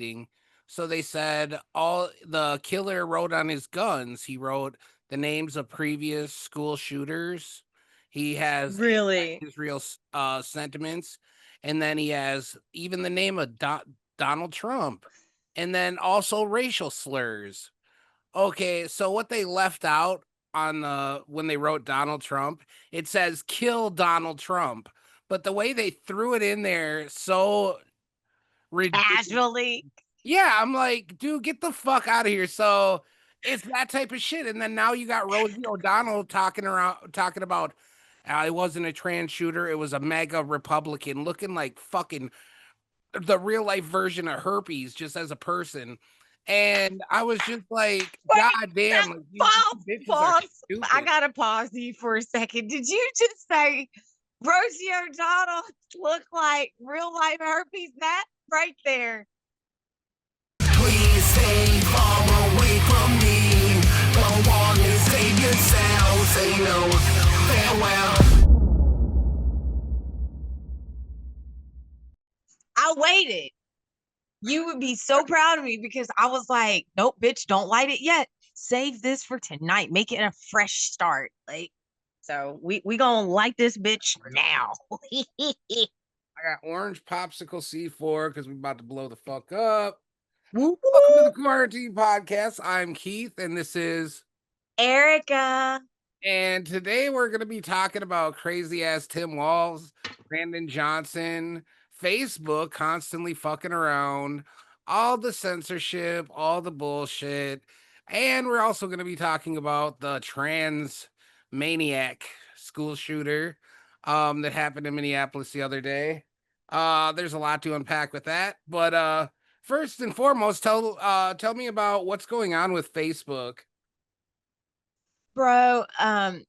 shooting. So they said all the killer wrote on his guns. He wrote the names of previous school shooters. He has Really? his real sentiments, and then he has even the name of Donald Trump, and then also racial slurs. Okay, so what they left out on the when they wrote Donald Trump, it says kill Donald Trump. But the way they threw it in there so ridiculous. Casually? Yeah, I'm like, dude, get the fuck out of here. So it's that type of shit. And then now you got Rosie O'Donnell talking about it wasn't a trans shooter, it was a mega Republican looking like fucking the real life version of herpes just as a person. And I was just like, God Wait, damn, that like you pause, bitches are pause. I stupid. gotta pause you for a second. Did you just say Rosie O'Donnell look like real life herpes? That right there. Please stay far away from me. Don't want to save yourself. Say no, farewell. I waited. You would be so proud of me because I was like, nope, bitch, don't light it yet. Save this for tonight. Make it a fresh start. Like, so we gonna light this bitch now. I got orange popsicle C4 because we're about to blow the fuck up. Woo Welcome to woo. the Quarantine Podcast. I'm Keith, and this is Erica. and today we're gonna be talking about crazy ass Tim Walz, Brandon Johnson, Facebook constantly fucking around, all the censorship, all the bullshit, and we're also gonna be talking about the trans maniac school shooter that happened in Minneapolis the other day. There's a lot to unpack with that, but first and foremost, tell me about what's going on with Facebook. Bro, I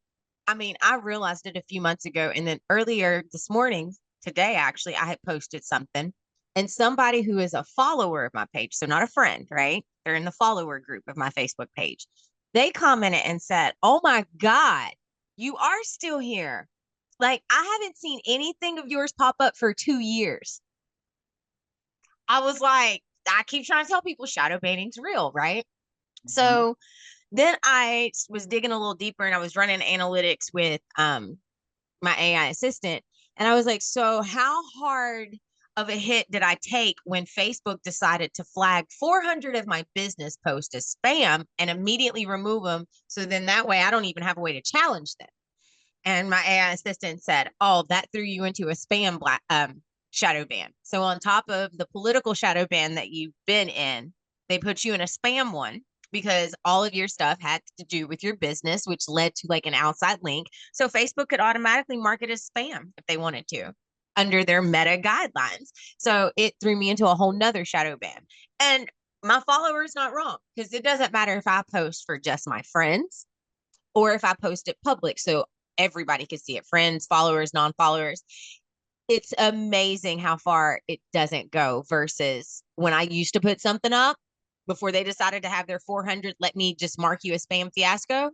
mean, I realized it a few months ago, and then earlier this morning, today actually, I had posted something, and somebody who is a follower of my page, so not a friend, right? They're in the follower group of my Facebook page. They commented and said, "Oh my God, you are still here. Like, I haven't seen anything of yours pop up for 2 years." I was like, I keep trying to tell people shadow banning's real, right? So then I was digging a little deeper and I was running analytics with my AI assistant. And I was like, so how hard of a hit did I take when Facebook decided to flag 400 of my business posts as spam and immediately remove them? So then that way I don't even have a way to challenge them. And my AI assistant said, oh, that threw you into a spam shadow ban. So on top of the political shadow ban that you've been in, they put you in a spam one because all of your stuff had to do with your business, which led to like an outside link. So Facebook could automatically mark it as spam if they wanted to under their meta guidelines. So it threw me into a whole nother shadow ban. And my follower is not wrong because it doesn't matter if I post for just my friends or if I post it public. So everybody can see it, friends, followers, non-followers. It's amazing how far it doesn't go versus when I used to put something up before they decided to have their 400, let me just mark you a spam fiasco.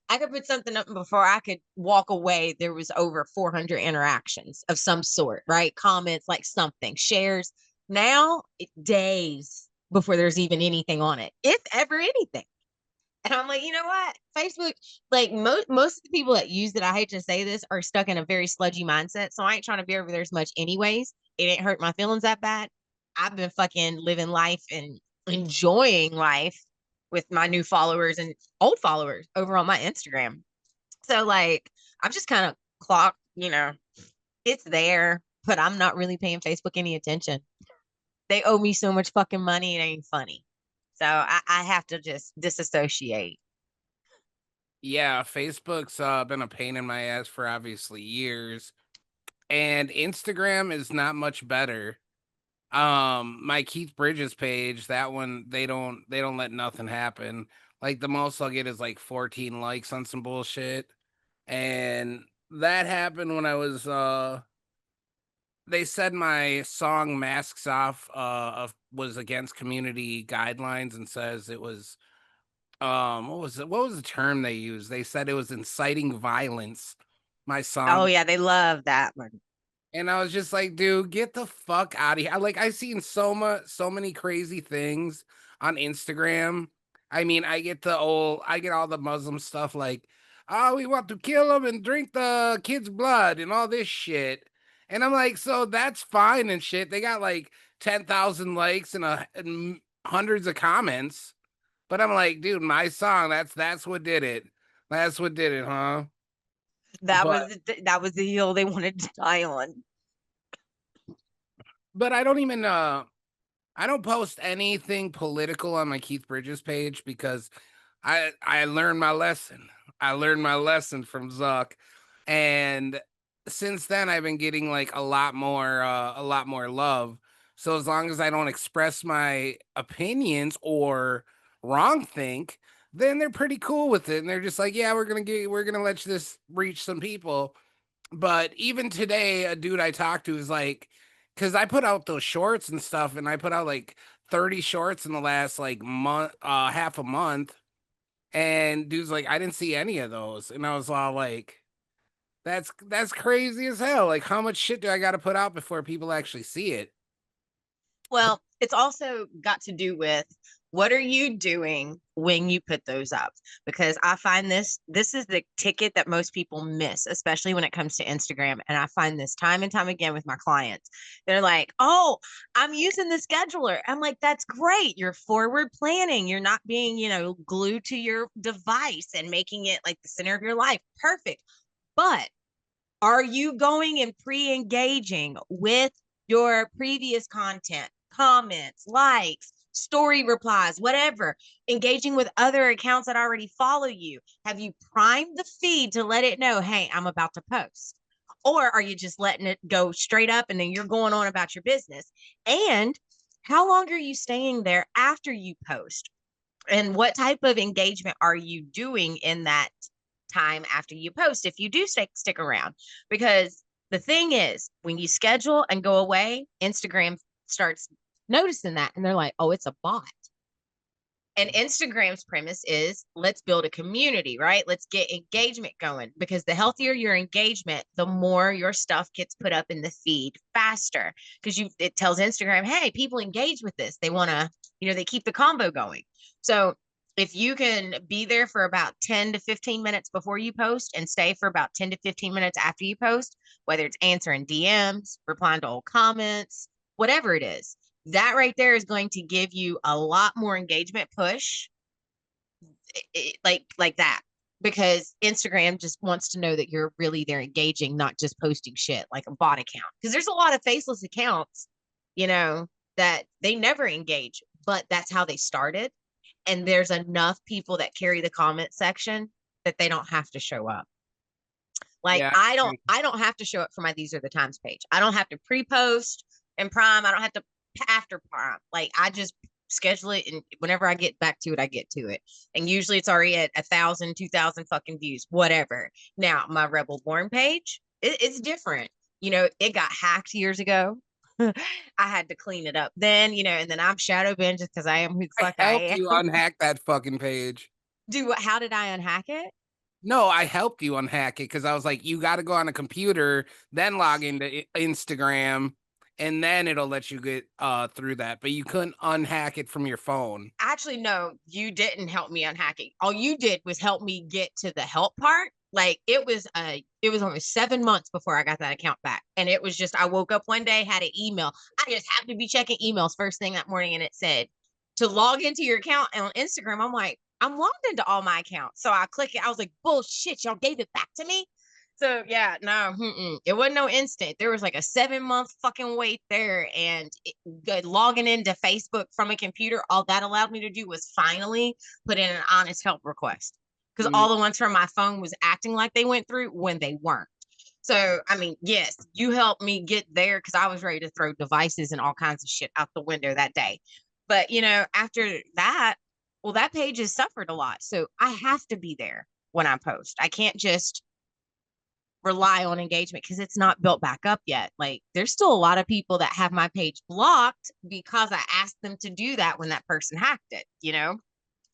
I could put something up before I could walk away. There was over 400 interactions of some sort, right? Comments, like something, shares. Now, days before there's even anything on it, if ever anything. And I'm like, you know what? Facebook, like most of the people that use it, I hate to say this, are stuck in a very sludgy mindset. So I ain't trying to be over there as much anyways. It ain't hurt my feelings that bad. I've been fucking living life and enjoying life with my new followers and old followers over on my Instagram. So like I've just kind of clocked, it's there, but I'm not really paying Facebook any attention. They owe me so much fucking money, it ain't funny. So I have to just disassociate. Yeah, Facebook's been a pain in my ass for obviously years, and Instagram is not much better. My Keith Bridges page, that one they don't let nothing happen. Like the most I'll get is like 14 likes on some bullshit. And that happened when I was they said my song Masks Off was against community guidelines and says it was what was the term they used? They said it was inciting violence, my Oh song. yeah, they love that one. And I was just like, dude, get the fuck out of here. I seen so many crazy things on Instagram. I mean, I get all the Muslim stuff like, oh, we want to kill them and drink the kids' blood and all this shit. And I'm like, so that's fine and shit. They got like 10,000 likes and hundreds of comments. But I'm like, dude, my song, that's what did it. That's what did it, huh? But That was the hill they wanted to die on. but I don't even I don't post anything political on my Keith Bridges page because I learned my lesson. I learned my lesson from Zuck, and since then I've been getting like a lot more love. So as long as I don't express my opinions or wrong think, then they're pretty cool with it, and they're just like, yeah, we're gonna let this reach some people. But even today, a dude I talked to is like, because I put out those shorts and stuff, and I put out like 30 shorts in the last like month, half a month. And dude's like, I didn't see any of those. And I was all like, that's crazy as hell. Like, how much shit do I got to put out before people actually see it? Well, it's also got to do with what are you doing when you put those up? Because I find this is the ticket that most people miss, especially when it comes to Instagram. And I find this time and time again with my clients. They're like, oh, I'm using the scheduler. I'm like, that's great. You're forward planning. You're not being, glued to your device and making it like the center of your life. Perfect. But are you going and pre-engaging with your previous content, comments, likes, story replies, whatever, engaging with other accounts that already follow you? Have you primed the feed to let it know, hey, I'm about to post? Or are you just letting it go straight up and then you're going on about your business? And how long are you staying there after you post? And what type of engagement are you doing in that time after you post if you do stick around? Because the thing is, when you schedule and go away, Instagram starts noticing that and they're like, oh, it's a bot. And Instagram's premise is let's build a community, right? Let's get engagement going, because the healthier your engagement, the more your stuff gets put up in the feed faster, because it tells Instagram, hey, people engage with this. They want to, they keep the combo going. So if you can be there for about 10 to 15 minutes before you post and stay for about 10 to 15 minutes after you post, whether it's answering DMs, replying to old comments, whatever it is, that right there is going to give you a lot more engagement push, like that, because Instagram just wants to know that you're really there engaging, not just posting shit like a bot account. Because there's a lot of faceless accounts, that they never engage, but that's how they started. And there's enough people that carry the comment section that they don't have to show up. Like Yeah. I don't have to show up for my These Are the Times page. I don't have to pre-post and prime. I don't have to after prime. Like I just schedule it, and whenever I get back to it, I get to it. And usually it's already at 1,000, 2,000 fucking views, whatever. Now my Rebel Born page, it's different. It got hacked years ago. I had to clean it up then, and then I'm shadow banned just because I am who the fuck I Helped am. you unhack that fucking page. How did I unhack it? No, I helped you unhack it because I was like, you got to go on a computer, then log into Instagram, and then it'll let you get through that. But you couldn't unhack it from your phone. Actually, no, you didn't help me unhack it. All you did was help me get to the help part. Like it was almost 7 months before I got that account back. And it was just, I woke up one day, had an email. I just happened to be checking emails first thing that morning, and it said to log into your account on Instagram. I'm like, I'm logged into all my accounts. So I click it. I was like, bullshit, y'all gave it back to me. So yeah, no, it wasn't no instant. There was like a 7-month fucking wait there, and logging into Facebook from a computer, all that allowed me to do was finally put in an honest help request, because all the ones from my phone was acting like they went through when they weren't. So I mean, yes, you helped me get there because I was ready to throw devices and all kinds of shit out the window that day. But after that, well, that page has suffered a lot, so I have to be there when I post. I can't just rely on engagement because it's not built back up yet. Like there's still a lot of people that have my page blocked because I asked them to do that when that person hacked it,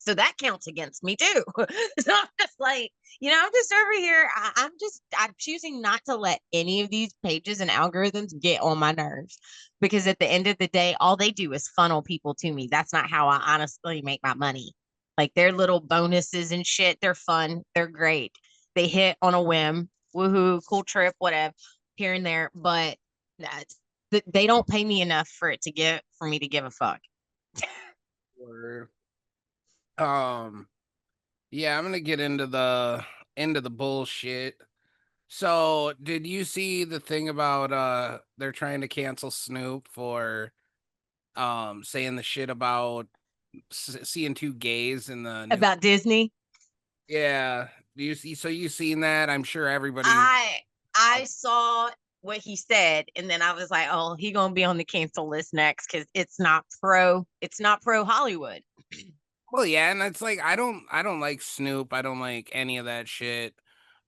So that counts against me too. So I'm just like, I'm just over here. I'm choosing not to let any of these pages and algorithms get on my nerves, because at the end of the day, all they do is funnel people to me. That's not how I honestly make my money. Like their little bonuses and shit, they're fun. They're great. They hit on a whim. Woohoo, cool trip, whatever, here and there. But that's, they don't pay me enough for me to give a fuck. Or, um, yeah, I'm gonna get into the bullshit. So, did you see the thing about they're trying to cancel Snoop for saying the shit about seeing two gays in the new? About Disney. Yeah, do you see? So you seen that? I'm sure everybody. I saw what he said, and then I was like, oh, he gonna be on the cancel list next, because it's not pro Hollywood. Well, yeah, and it's like I don't like Snoop. I don't like any of that shit.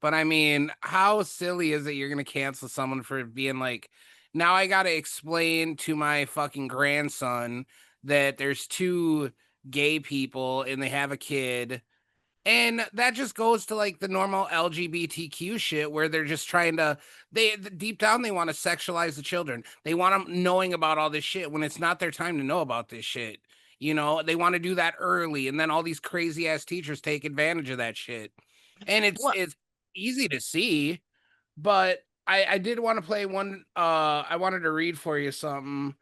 But I mean, how silly is it you're gonna cancel someone for being like, now I gotta explain to my fucking grandson that there's two gay people and they have a kid. And that just goes to like the normal LGBTQ shit where they're just trying to, deep down, they want to sexualize the children. They want them knowing about all this shit when it's not their time to know about this shit. They want to do that early. And then all these crazy ass teachers take advantage of that shit. And Well, it's easy to see, but I did want to play one. I wanted to read for you something.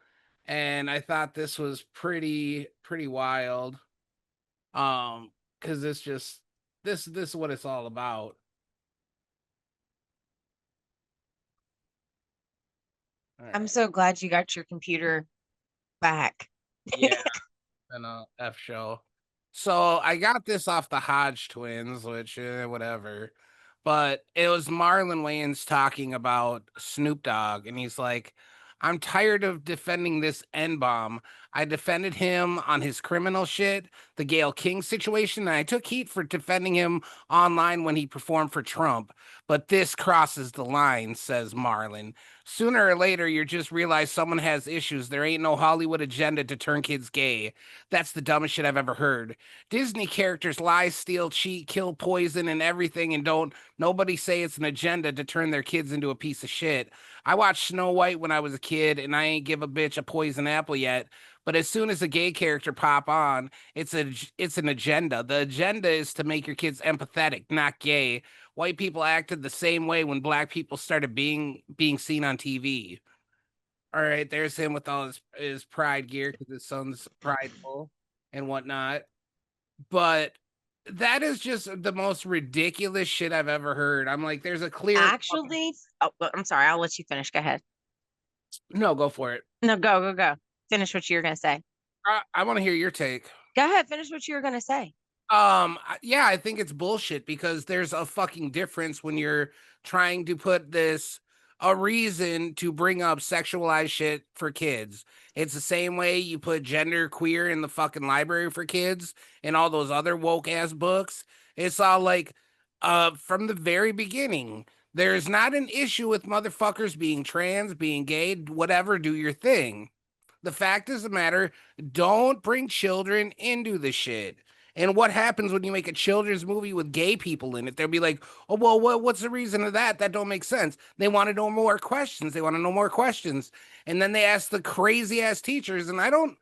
And I thought this was pretty wild. Because it's just this is what it's all about. All I'm right. so glad you got your computer back. Yeah, and a F show. So I got this off the Hodge twins, which whatever. But it was Marlon Wayans talking about Snoop Dogg, and he's like, I'm tired of defending this N bomb. I defended him on his criminal shit, the Gayle King situation, and I took heat for defending him online when he performed for Trump. But this crosses the line, says Marlon. Sooner or later, you just realize someone has issues. There ain't no Hollywood agenda to turn kids gay. That's the dumbest shit I've ever heard. Disney characters lie, steal, cheat, kill, poison, and everything, and don't nobody say it's an agenda to turn their kids into a piece of shit. I watched Snow White when I was a kid, and I ain't give a bitch a poison apple yet. But as soon as a gay character pop on, it's an agenda. The agenda is to make your kids empathetic, not gay. White people acted the same way when black people started being seen on TV. All right, there's him with all his pride gear because his son's prideful and whatnot. But that is just the most ridiculous shit I've ever heard. I'm like, there's a clear Actually, oh, I'm sorry. I'll let you finish. Go ahead. no, go for it. No, go. Finish what you were gonna say. I want to hear your take. Go ahead. Finish what you were gonna say. Yeah, I think it's bullshit because there's a fucking difference when you're trying to put this a reason to bring up sexualized shit for kids. It's the same way you put gender queer in the fucking library for kids and all those other woke ass books. It's all like from the very beginning, there's not an issue with motherfuckers being trans, being gay, whatever, do your thing. The fact is the matter, don't bring children into the shit. And what happens when you make a children's movie with gay people in it? They'll be like, "Oh well, what's the reason of that? That don't make sense." They want to know more questions. They want to know more questions, and then they ask the crazy ass teachers. And I don't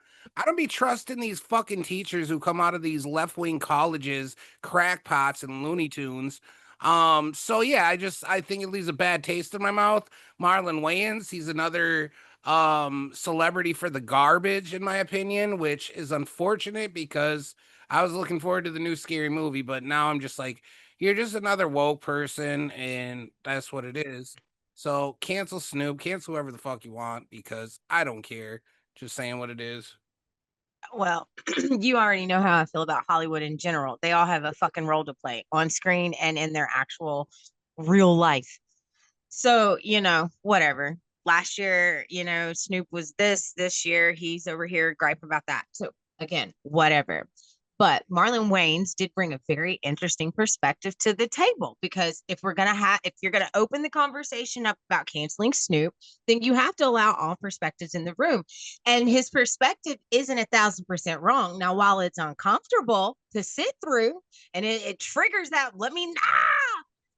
be trusting these fucking teachers who come out of these left wing colleges, crackpots and Looney Tunes. So yeah, I think it leaves a bad taste in my mouth. Marlon Wayans, he's another celebrity for the garbage in my opinion, which is unfortunate because I was looking forward to the new scary movie, but now I'm just like, you're just another woke person, and that's what it is. So cancel Snoop, cancel whoever the fuck you want because I don't care. Just saying what it is. Well, you already know how I feel about Hollywood in general. They all have a fucking role to play on screen and in their actual real life. So, whatever. Last year, Snoop was this year he's over here gripe about that. So again, whatever. But Marlon Wayans did bring a very interesting perspective to the table, because if you're gonna open the conversation up about canceling Snoop, then you have to allow all perspectives in the room. And his perspective isn't 1,000% wrong. Now, while it's uncomfortable to sit through and it triggers that,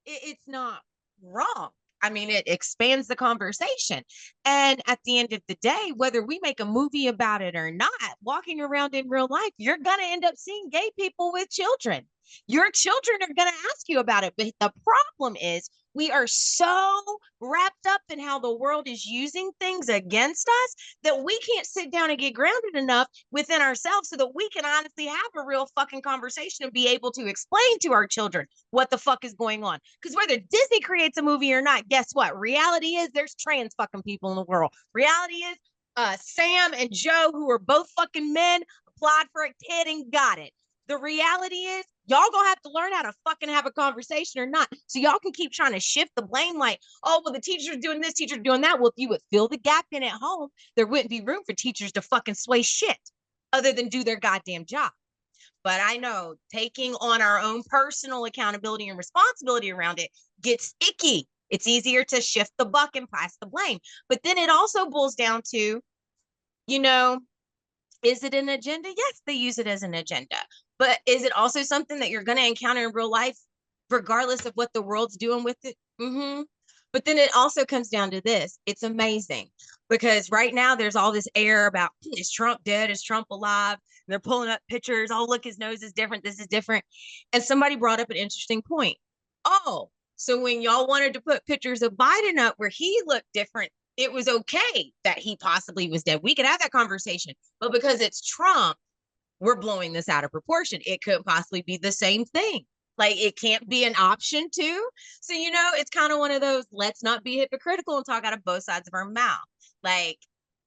it's not wrong. I mean, it expands the conversation. And at the end of the day, whether we make a movie about it or not, walking around in real life, you're going to end up seeing gay people with children. Your children are going to ask you about it. But the problem is, we are so wrapped up in how the world is using things against us that we can't sit down and get grounded enough within ourselves so that we can honestly have a real fucking conversation and be able to explain to our children what the fuck is going on. Because whether Disney creates a movie or not, guess what? Reality is there's trans fucking people in the world. Reality is Sam and Joe, who are both fucking men, applied for a kid and got it. The reality is y'all gonna have to learn how to fucking have a conversation or not. So y'all can keep trying to shift the blame like, oh, well, the teacher's doing this, teacher's doing that. Well, if you would fill the gap in at home, there wouldn't be room for teachers to fucking sway shit other than do their goddamn job. But I know taking on our own personal accountability and responsibility around it gets icky. It's easier to shift the buck and pass the blame. But then it also boils down to, is it an agenda? Yes, they use it as an agenda. But is it also something that you're going to encounter in real life, regardless of what the world's doing with it? Mm-hmm. But then it also comes down to this. It's amazing because right now there's all this air about, is Trump dead? Is Trump alive? And they're pulling up pictures. Oh, look, his nose is different. This is different. And somebody brought up an interesting point. Oh, so when y'all wanted to put pictures of Biden up where he looked different, it was okay that he possibly was dead. We could have that conversation. But because it's Trump, we're blowing this out of proportion. It could possibly be the same thing. Like, it can't be an option too. So, it's kind of one of those, let's not be hypocritical and talk out of both sides of our mouth. Like,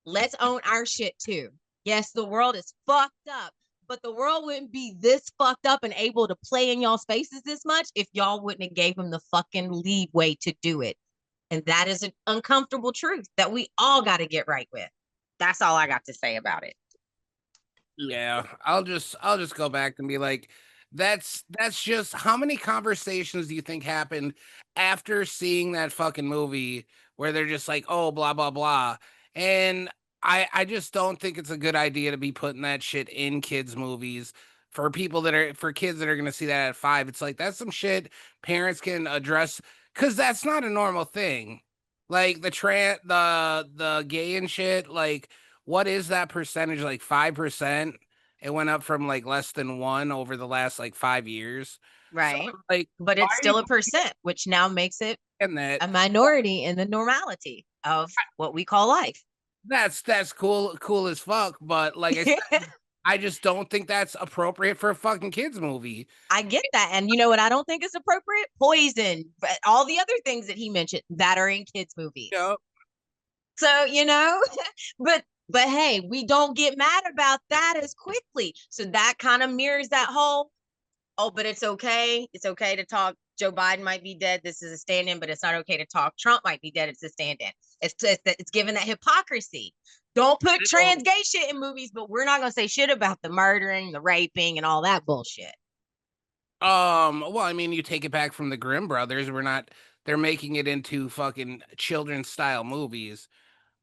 let's own our shit too. Yes, the world is fucked up, but the world wouldn't be this fucked up and able to play in y'all spaces this much if y'all wouldn't have gave them the fucking leeway to do it. And that is an uncomfortable truth that we all got to get right with. That's all I got to say about it. Yeah, I'll just go back and be like, that's just how many conversations do you think happened after seeing that fucking movie where they're just like, oh, blah blah blah. And I just don't think it's a good idea to be putting that shit in kids movies for kids that are gonna see that at 5. It's like, that's some shit parents can address, because that's not a normal thing. Like the gay and shit, like, what is that percentage? Like 5%? It went up from like less than 1 over the last like 5 years. So Right. like, But why it's are you still a percent, which now makes it saying that? a minority in the normality of what we call life. That's cool as fuck. But like I said, I just don't think that's appropriate for a fucking kids movie. I get that. And you know what I don't think is appropriate? Poison, but all the other things that he mentioned that are in kids' movies. You know? So, but hey, we don't get mad about that as quickly. So that kind of mirrors that whole, oh, but it's okay. It's okay to talk. Joe Biden might be dead. This is a stand-in, but it's not okay to talk. Trump might be dead. It's a stand-in. It's given that hypocrisy. Don't put trans gay shit in movies, but we're not going to say shit about the murdering, the raping, and all that bullshit. Well, I mean, you take it back from the Grimm brothers. They're making it into fucking children's style movies.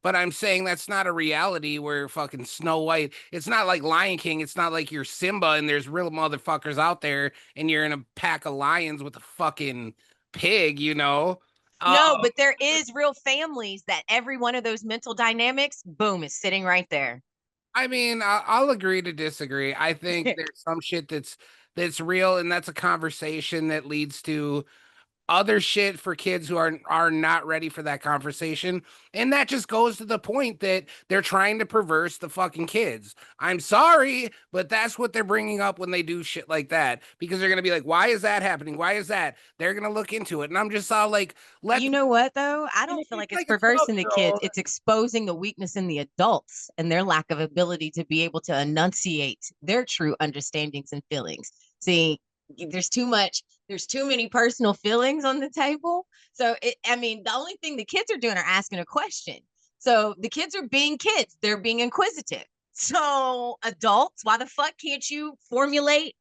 But I'm saying that's not a reality where fucking Snow White, it's not like Lion King. It's not like you're Simba and there's real motherfuckers out there and you're in a pack of lions with a fucking pig, No, but there is real families that every one of those mental dynamics, boom, is sitting right there. I mean, I'll agree to disagree. I think there's some shit that's real, and that's a conversation that leads to other shit for kids who are not ready for that conversation. And that just goes to the point that they're trying to perverse the fucking kids. I'm sorry, but that's what they're bringing up when they do shit like that, because they're going to be like, why is that happening? Why is that? They're going to look into it. And I'm just all like, You know what though? I don't feel like it's perversing the kids. It's exposing the weakness in the adults and their lack of ability to be able to enunciate their true understandings and feelings. See, there's too many personal feelings on the table. So the only thing the kids are doing are asking a question. So the kids are being kids. They're being inquisitive. So, adults, why the fuck can't you formulate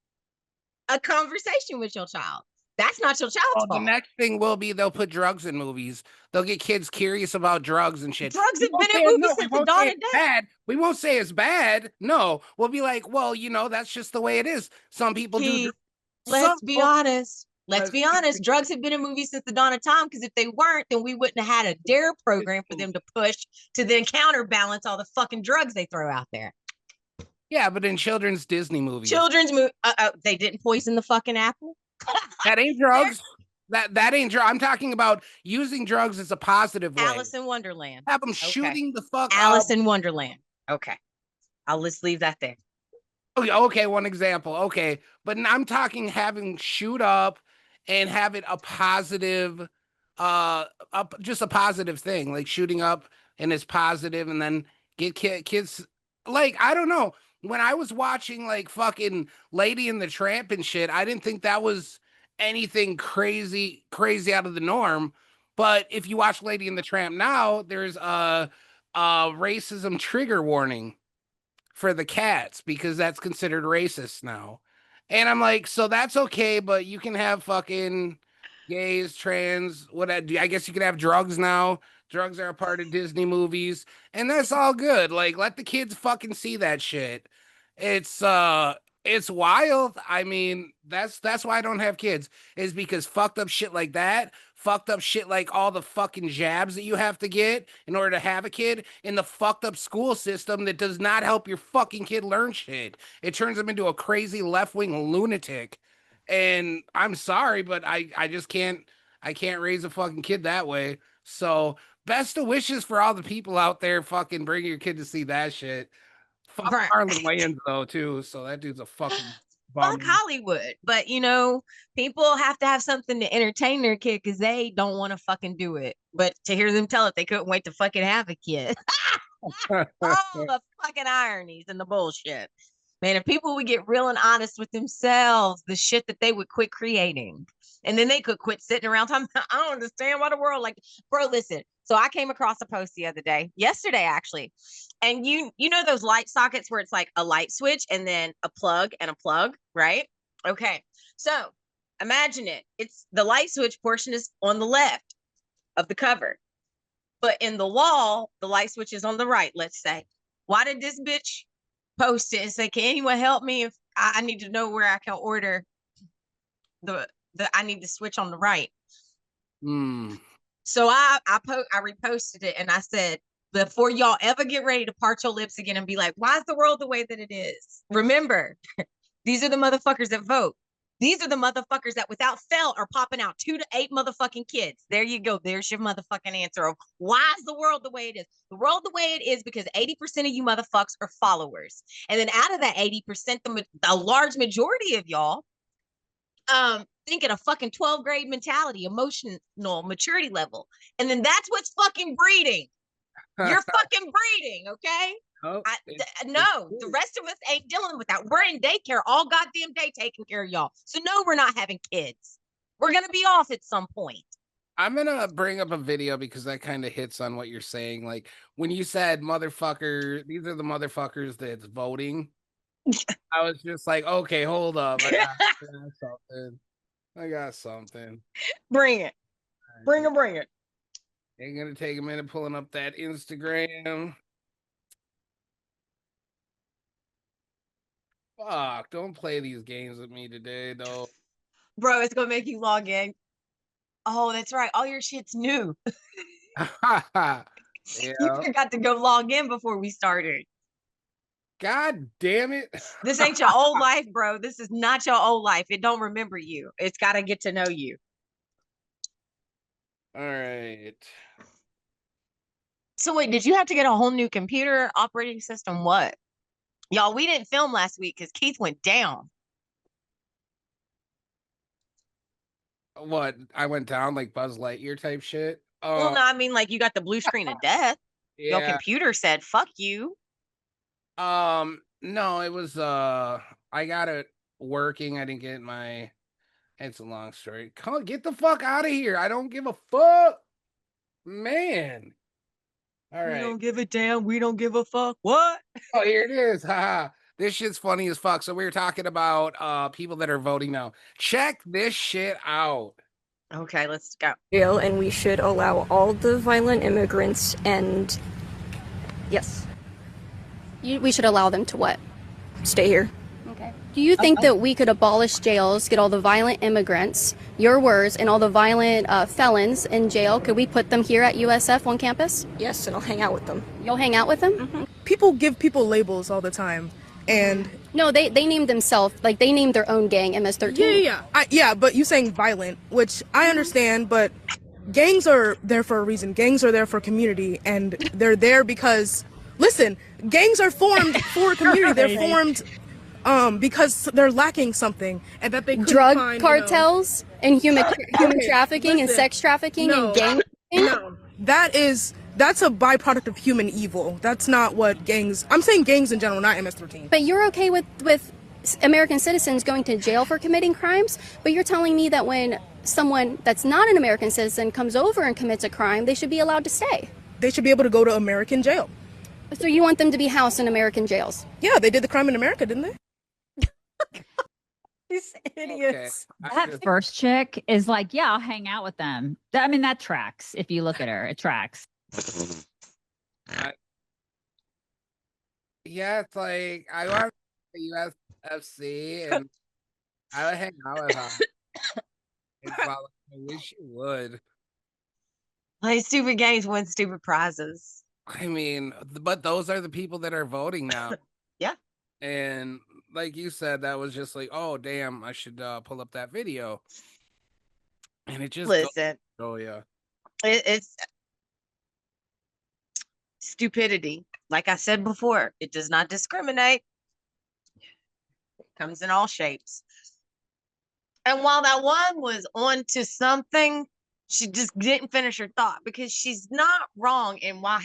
a conversation with your child? That's not your child's Oh, the fault. next thing will be they'll put drugs in movies. They'll get kids curious about drugs and shit. Drugs We have won't been say in it, movies no, we since the won't say dawn it's of day. bad. We won't say it's bad. No, we'll be like, well, that's just the way it is. Some people do. Keith, Some let's be well, honest. Let's be honest. Drugs have been in movies since the dawn of time, because if they weren't, then we wouldn't have had a DARE program for them to push to then counterbalance all the fucking drugs they throw out there. yeah, but in children's Disney movies, Children's movie, they didn't poison the fucking apple. that ain't drugs. That ain't drugs. I'm talking about using drugs as a positive way. Alice in Wonderland. Have them shooting the fuck Alice up. in Wonderland. Okay. I'll just leave that there. Okay, one example. Okay, but I'm talking having shoot up and have it a positive, just a positive thing, like shooting up and it's positive, and then get kids like I don't know. When I was watching like fucking Lady and the Tramp and shit, I didn't think that was anything crazy out of the norm. But if you watch Lady and the Tramp now, there's a racism trigger warning for the cats because that's considered racist now. And I'm like, so that's okay, but you can have fucking gays, trans, what I guess you can have drugs now. Drugs are a part of Disney movies, and that's all good. Like, let the kids fucking see that shit. It's wild. I mean, that's why I don't have kids, is because fucked up shit like that, fucked up shit like all the fucking jabs that you have to get in order to have a kid, in the fucked up school system that does not help your fucking kid learn shit. It turns them into a crazy left-wing lunatic. And I'm sorry, but I just can't raise a fucking kid that way. So best of wishes for all the people out there fucking bringing your kid to see that shit. Fuck Right. Marlon Wayans though too, so that dude's a fucking bum. Fuck Hollywood. But people have to have something to entertain their kid because they don't want to fucking do it. But to hear them tell it, they couldn't wait to fucking have a kid. Oh, the fucking ironies and the bullshit. Man, if people would get real and honest with themselves, the shit that they would quit creating. And then they could quit sitting around talking, I don't understand why the world like, bro, listen. So I came across a post the other day, yesterday actually. And you know those light sockets where it's like a light switch and then a plug, right? Okay. So imagine it. It's the light switch portion is on the left of the cover. But in the wall, the light switch is on the right, let's say. Why did this bitch post it and say, can anyone help me if I need to know where I can order the I need to switch on the right? So I reposted it and I said, before y'all ever get ready to part your lips again and be like, why is the world the way that it is? Remember, these are the motherfuckers that vote. These are the motherfuckers that without fail are popping out 2 to 8 motherfucking kids. There you go. There's your motherfucking answer of why is the world the way it is? The world the way it is because 80% of you motherfuckers are followers. And then out of that 80%, the large majority of y'all think in a fucking 12th grade mentality, emotional maturity level. And then that's what's fucking breeding. You're fucking breeding, okay? Oh, no, the rest of us ain't dealing with that. We're in daycare all goddamn day taking care of y'all. So no, we're not having kids. We're gonna be off at some point. I'm gonna bring up a video because that kind of hits on what you're saying. Like when you said motherfucker, these are the motherfuckers that's voting. I was just like, okay, hold up. I got something. Bring it. Bring it. Ain't gonna take a minute pulling up that Instagram. Fuck, don't play these games with me today, though. Bro, it's gonna make you log in. Oh, that's right. All your shit's new. Yeah. You forgot to go log in before we started. God damn it. This ain't your old life, bro. This is not your old life. It don't remember you. It's got to get to know you. All right. So wait, did you have to get a whole new computer operating system? What? Y'all, we didn't film last week because Keith went down. What? I went down like Buzz Lightyear type shit? Well, no, I mean like you got the blue screen of death. Yeah. Your computer said, fuck you. No, it was I got it working. I didn't get my it's a long story. Come get the fuck out of here. I don't give a fuck. Man. All We right. don't give a damn. We don't give a fuck. What? Oh, here it is. Haha. This shit's funny as fuck. So we were talking about people that are voting now. Check this shit out. Okay, let's go. Jail, and we should allow all the violent immigrants and yes, We should allow them to what? stay here. Okay. Do you think that we could abolish jails, get all the violent immigrants, your words, and all the violent felons in jail? Could we put them here at USF on campus? Yes, and I'll hang out with them. You'll hang out with them? People give people labels all the time, and No, they named themselves, like they named their own gang, MS-13. yeah, but you saying violent, which I understand, but gangs are there for a reason. Gangs are there for community, and they're there because, listen, gangs are formed for community. They're formed because they're lacking something, and that they couldn't Drug find, cartels and human Okay, trafficking and listen. sex trafficking No, and gang. No, that's a byproduct of human evil. That's not what gangs. I'm saying gangs in general, not MS-13. But you're okay with American citizens going to jail for committing crimes, but you're telling me that when someone that's not an American citizen comes over and commits a crime, they should be allowed to stay. They should be able to go to American jail. So you want them to be housed in American jails? Yeah, they did the crime in America, didn't they? These idiots. Okay. That first chick is like, yeah, I'll hang out with them. I mean, that tracks. If you look at her, it tracks. Yeah, it's like I want the USFC and I would hang out with her. It's about, I wish you would. Play stupid games, win stupid prizes. I mean, but those are the people that are voting now. Yeah. And like you said, that was just like, oh damn, I should pull up that video. And it just Listen, oh yeah. it's stupidity. Like I said before, it does not discriminate. It comes in all shapes. And while that one was on to something, she just didn't finish her thought, because she's not wrong in why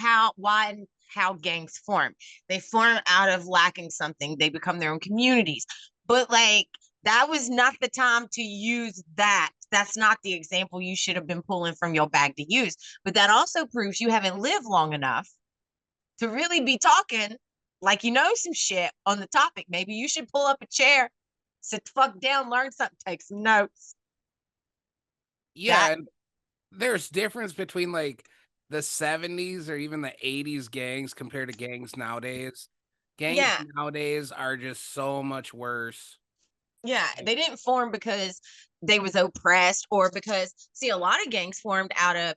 and how gangs form. They form out of lacking something. They become their own communities. But like, that was not the time to use that. That's not the example you should have been pulling from your bag to use. But that also proves you haven't lived long enough to really be talking like you know some shit on the topic. Maybe you should pull up a chair, sit the fuck down, learn something, take some notes. Yeah, and there's difference between like the 70s or even the 80s gangs compared to gangs nowadays. Gangs nowadays are just so much worse. Yeah, they didn't form because they was oppressed or because, see, a lot of gangs formed out of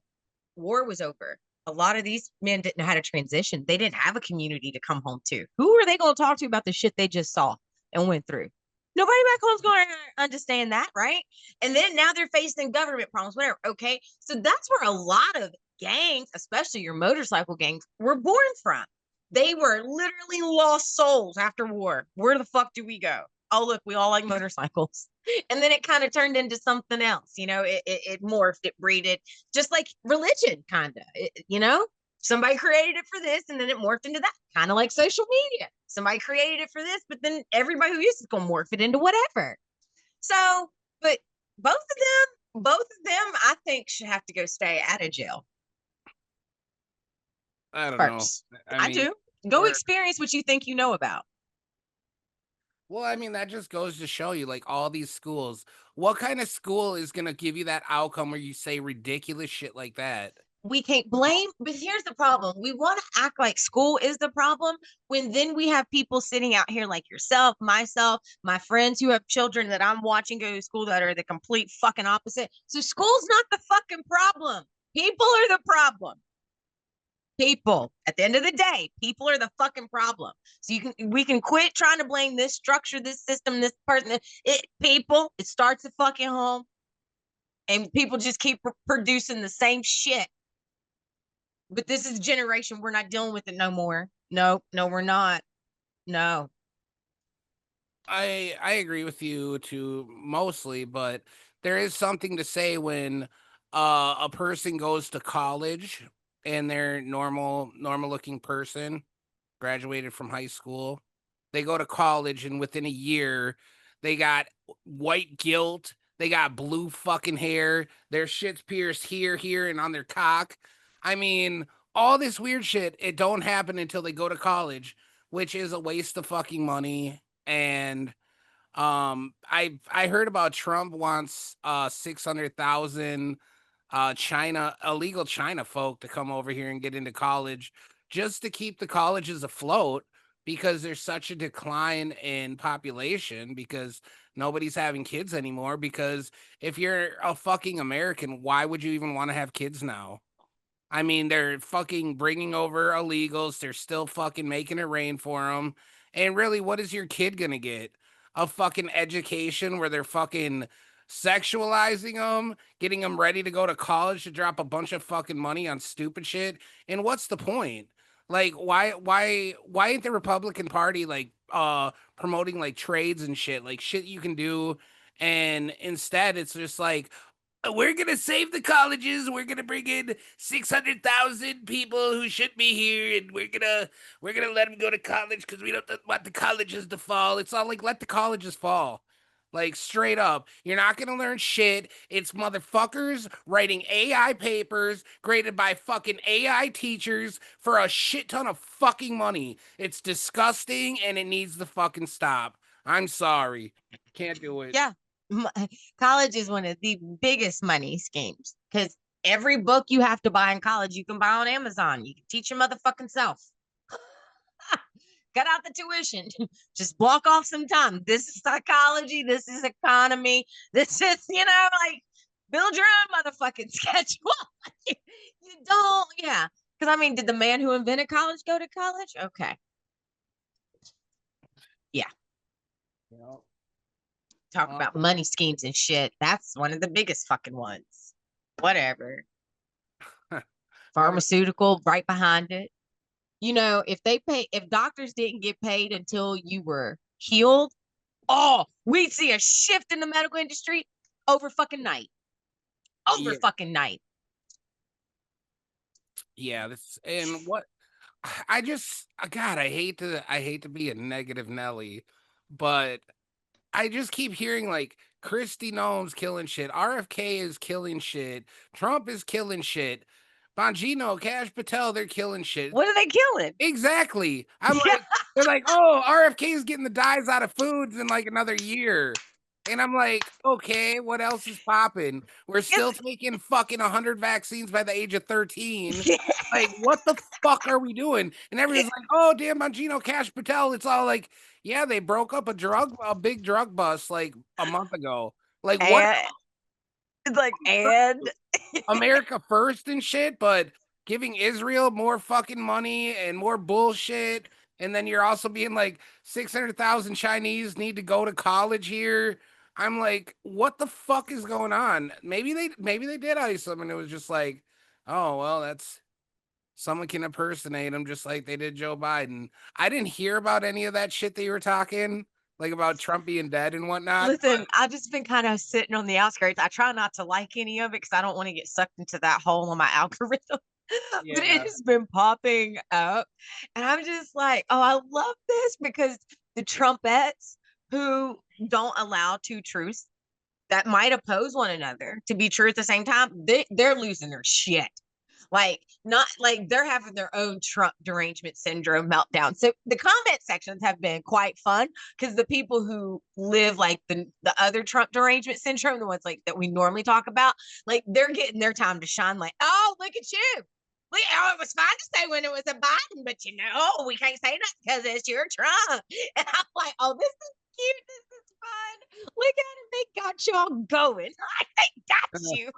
war was over. A lot of these men didn't know how to transition. They didn't have a community to come home to. Who are they going to talk to about the shit they just saw and went through? Nobody back home's going to understand that, right? And then now they're facing government problems, whatever. Okay, so that's where a lot of gangs, especially your motorcycle gangs, were born from. They were literally lost souls after war. Where the fuck do we go? Oh, look, we all like motorcycles. And then it kind of turned into something else. You know, it morphed, it breeded, just like religion, kind of, you know? Somebody created it for this, and then it morphed into that, kind of like social media. Somebody created it for this, but then everybody who uses it is going to morph it into whatever. So, but both of them, I think should have to go stay out of jail. I don't First. know. I do. Go experience what you think you know about. Well, I mean, that just goes to show you, like, all these schools. What kind of school is going to give you that outcome where you say ridiculous shit like that? We can't blame, but here's the problem. We want to act like school is the problem when then we have people sitting out here like yourself, myself, my friends who have children that I'm watching go to school that are the complete fucking opposite. So school's not the fucking problem. People are the problem. People, at the end of the day, people are the fucking problem. So we can quit trying to blame this structure, this system, this person. People, it starts at fucking home, and people just keep producing the same shit. But this is a generation, we're not dealing with it no more. No, we're not. No. I agree with you too, mostly, but there is something to say when a person goes to college and they're normal looking person, graduated from high school. They go to college and within a year, they got white guilt. They got blue fucking hair. Their shit's pierced here, and on their cock. I mean, all this weird shit, it don't happen until they go to college, which is a waste of fucking money. And I heard about Trump wants 600,000 China illegal China folk to come over here and get into college just to keep the colleges afloat because there's such a decline in population because nobody's having kids anymore. Because if you're a fucking American, why would you even want to have kids now? I mean, they're fucking bringing over illegals. They're still fucking making it rain for them. And really, what is your kid gonna get? A fucking education where they're fucking sexualizing them, getting them ready to go to college to drop a bunch of fucking money on stupid shit. And what's the point? Like, why ain't the Republican Party like promoting like trades and shit, like shit you can do? And instead, it's just like, we're gonna save the colleges. We're gonna bring in 600,000 people who should be here, and we're gonna let them go to college because we don't want the colleges to fall. It's all like let the colleges fall, like straight up. You're not gonna learn shit. It's motherfuckers writing AI papers graded by fucking AI teachers for a shit ton of fucking money. It's disgusting, and it needs to fucking stop. I'm sorry, can't do it. Yeah. College is one of the biggest money schemes because every book you have to buy in college, you can buy on Amazon. You can teach your motherfucking self. Cut out the tuition. Just block off some time. This is psychology. This is economy. This is, like build your own motherfucking schedule. you don't, yeah. Because I mean, did the man who invented college go to college? Okay. Yeah. Talk about money schemes and shit. That's one of the biggest fucking ones. Whatever. Pharmaceutical right behind it. If doctors didn't get paid until you were healed, we'd see a shift in the medical industry over fucking night. Fucking night. Yeah, and what I just God, I hate to be a negative Nelly, but I just keep hearing like Christy Noem's killing shit, RFK is killing shit, Trump is killing shit, Bongino, Cash Patel, they're killing shit. What are they killing? Exactly. I'm like, they're like, oh, RFK is getting the dyes out of foods in like another year. And I'm like, okay, what else is popping? We're still taking fucking 100 vaccines by the age of 13. Like, what the fuck are we doing? And everyone's like, oh, damn, Bongino, Cash Patel. It's all like, yeah, they broke up a big drug bust like a month ago. Like, what? It's like, and America first and shit, but giving Israel more fucking money and more bullshit. And then you're also being like 600,000 Chinese need to go to college here. I'm like, what the fuck is going on? Maybe they did ice them and it was just like, oh, well, that's someone can impersonate him just like they did Joe Biden. I didn't hear about any of that shit that you were talking, like about Trump being dead and whatnot. Listen, I've just been kind of sitting on the outskirts. I try not to like any of it because I don't want to get sucked into that hole on my algorithm. But it has been popping up. And I'm just like, oh, I love this because the Trumpettes who don't allow two truths that might oppose one another to be true at the same time, they're losing their shit. Like, not like they're having their own Trump derangement syndrome meltdown. So the comment sections have been quite fun because the people who live like the other Trump derangement syndrome, the ones like that we normally talk about, like they're getting their time to shine. Like, oh, look at you. It was fine to say when it was a Biden, but we can't say that because it's your Trump. And I'm like, oh, this is cute. This is fun. Look at it. They got y'all going. They got you.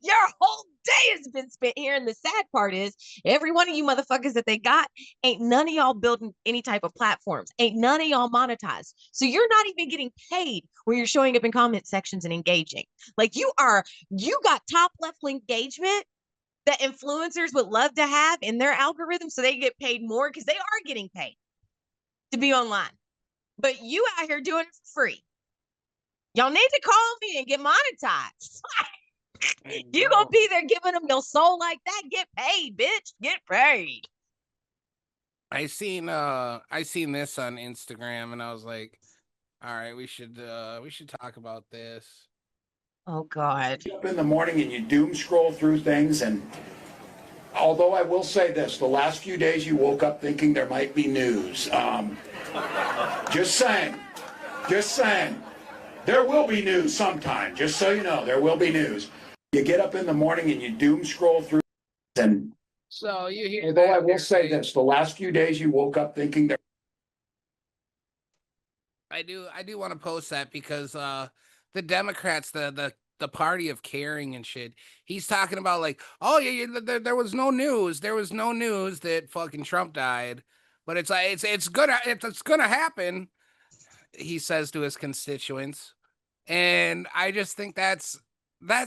Your whole day has been spent here. And the sad part is every one of you motherfuckers that they got, ain't none of y'all building any type of platforms. Ain't none of y'all monetized. So you're not even getting paid when you're showing up in comment sections and engaging. Like you got top level engagement that influencers would love to have in their algorithm so they get paid more because they are getting paid to be online. But you out here doing it for free. Y'all need to call me and get monetized. You gonna be there giving them your soul like that? Get paid, bitch. Get paid. I seen this on Instagram and I was like, all right, we should talk about this. Oh God. Up in the morning and you doom scroll through things and Although I will say this, the last few days you woke up thinking there might be news. Just saying. Just saying. There will be news sometime, just so you know, there will be news. You get up in the morning and you doom scroll through and So you hear although that I will there, say right? this, the last few days you woke up thinking there I do want to post that because the Democrats, the party of caring and shit, he's talking about like, oh yeah, there was no news. There was no news that fucking Trump died. But it's like it's gonna happen, he says to his constituents. And I just think that's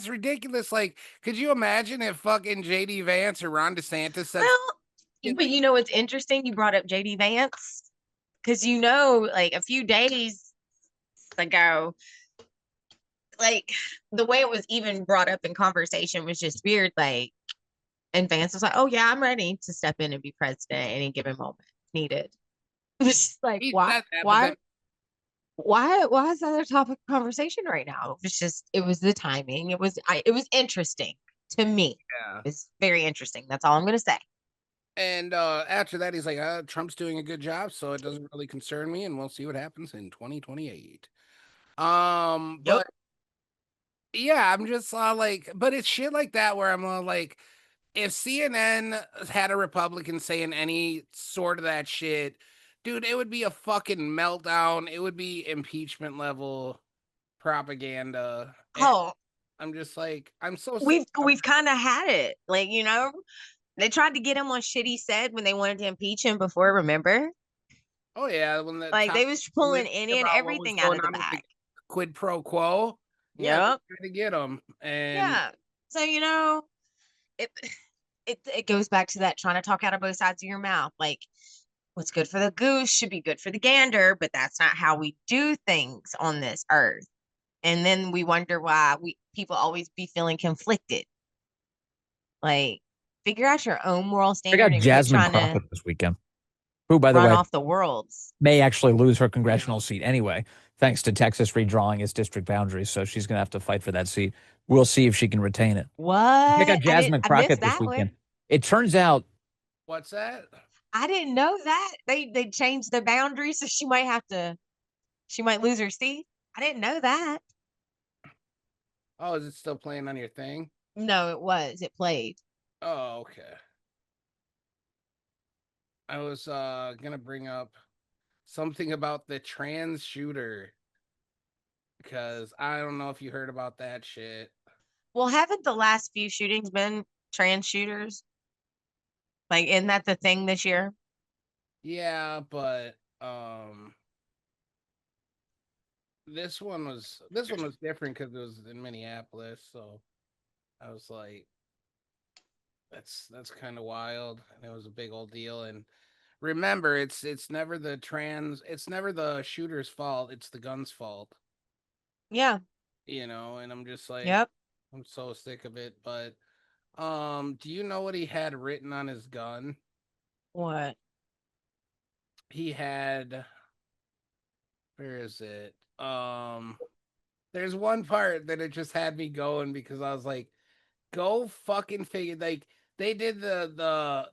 ridiculous. Like, could you imagine if fucking JD Vance or Ron DeSantis said Well, but you know what's interesting? You brought up JD Vance because you know, like a few days ago, like the way it was even brought up in conversation was just weird. Like, and Vance was like, "Oh yeah, I'm ready to step in and be president at any given moment needed." It was just like, he why, said that, but then why is that a topic of conversation right now? It was just, it was the timing. It was interesting to me. yeah. It's very interesting. That's all I'm gonna say. And after that, he's like, Trump's doing a good job, so it doesn't really concern me, and we'll see what happens in 2028. Yep. But yeah, I'm just like, but it's shit like that where I'm like, if CNN had a Republican saying any sort of that shit, dude, it would be a fucking meltdown. It would be impeachment level propaganda. And Oh, I'm just like, I'm so sick. we've kind of had it. Like, you know, they tried to get him on shit he said when they wanted to impeach him before, remember? Oh yeah, when the Like top they was pulling listening any and about what was everything out going of the on with the bag. quid pro quo, yeah, they Yep. tried to get him, and Yeah. So, you know, it it goes back to that trying to talk out of both sides of your mouth. Like what's good for the goose should be good for the gander, but that's not how we do things on this earth. And then we wonder why we people always be feeling conflicted. Like figure out your own moral I standard got and quit Jasmine trying to Crockett this weekend, who, by the run way, off the worlds. may actually lose her congressional seat anyway, thanks to Texas redrawing its district boundaries. So she's going to have to fight for that seat. We'll see if she can retain it. What? I got Jasmine I missed Crockett this that weekend. one. It turns out what's that? I didn't know that. They changed the boundaries, so she might lose her seat. I didn't know that. Oh, is it still playing on your thing? No, it was. It played. Oh, okay. I was gonna bring up something about the trans shooter because I don't know if you heard about that shit. Well, haven't the last few shootings been trans shooters? Like, isn't that the thing this year? Yeah, but this one was different because it was in Minneapolis, so I was like, that's kind of wild, and it was a big old deal. And remember, it's never it's never the shooter's fault, it's the gun's fault, Yeah. you know. And I'm just like, Yep. I'm so sick of it. But do you know what he had written on his gun? What? He had, where is it? There's one part that it just had me going because I was like, go fucking figure. Like they did the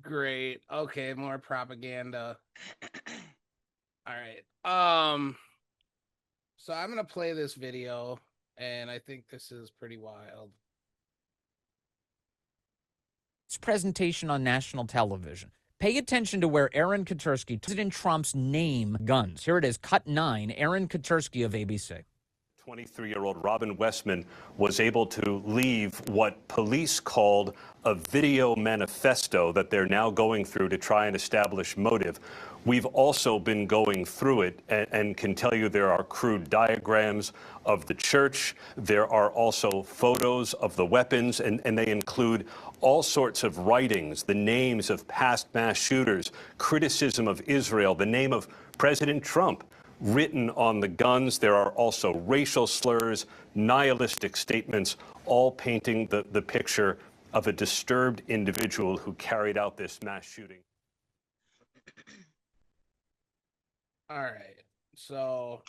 great. Okay, more propaganda. All right. So I'm gonna play this video, and I think this is pretty wild. presentation on national television. Pay attention to where Aaron Katersky, President Trump's name guns. Here it is, cut 9, Aaron Katersky of ABC. 23-year-old Robin Westman was able to leave what police called a video manifesto that they're now going through to try and establish motive. We've also been going through it and can tell you there are crude diagrams of the church. There are also photos of the weapons, and they include all sorts of writings, the names of past mass shooters, criticism of Israel, the name of President Trump written on the guns. There are also racial slurs, nihilistic statements, all painting the picture of a disturbed individual who carried out this mass shooting. All right. So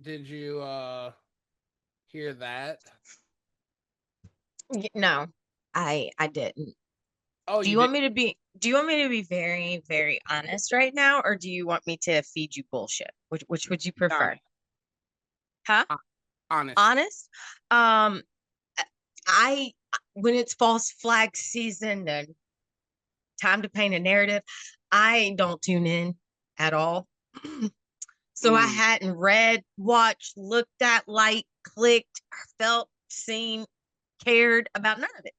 did you hear that. No, I didn't. Oh, Do you want me to be very, very honest right now, or do you want me to feed you bullshit? Which would you prefer? Huh? Honest. Honest? I when it's false flag season and time to paint a narrative, I don't tune in at all. So I hadn't read, watched, looked at, liked, clicked, felt, seen, cared about none of it.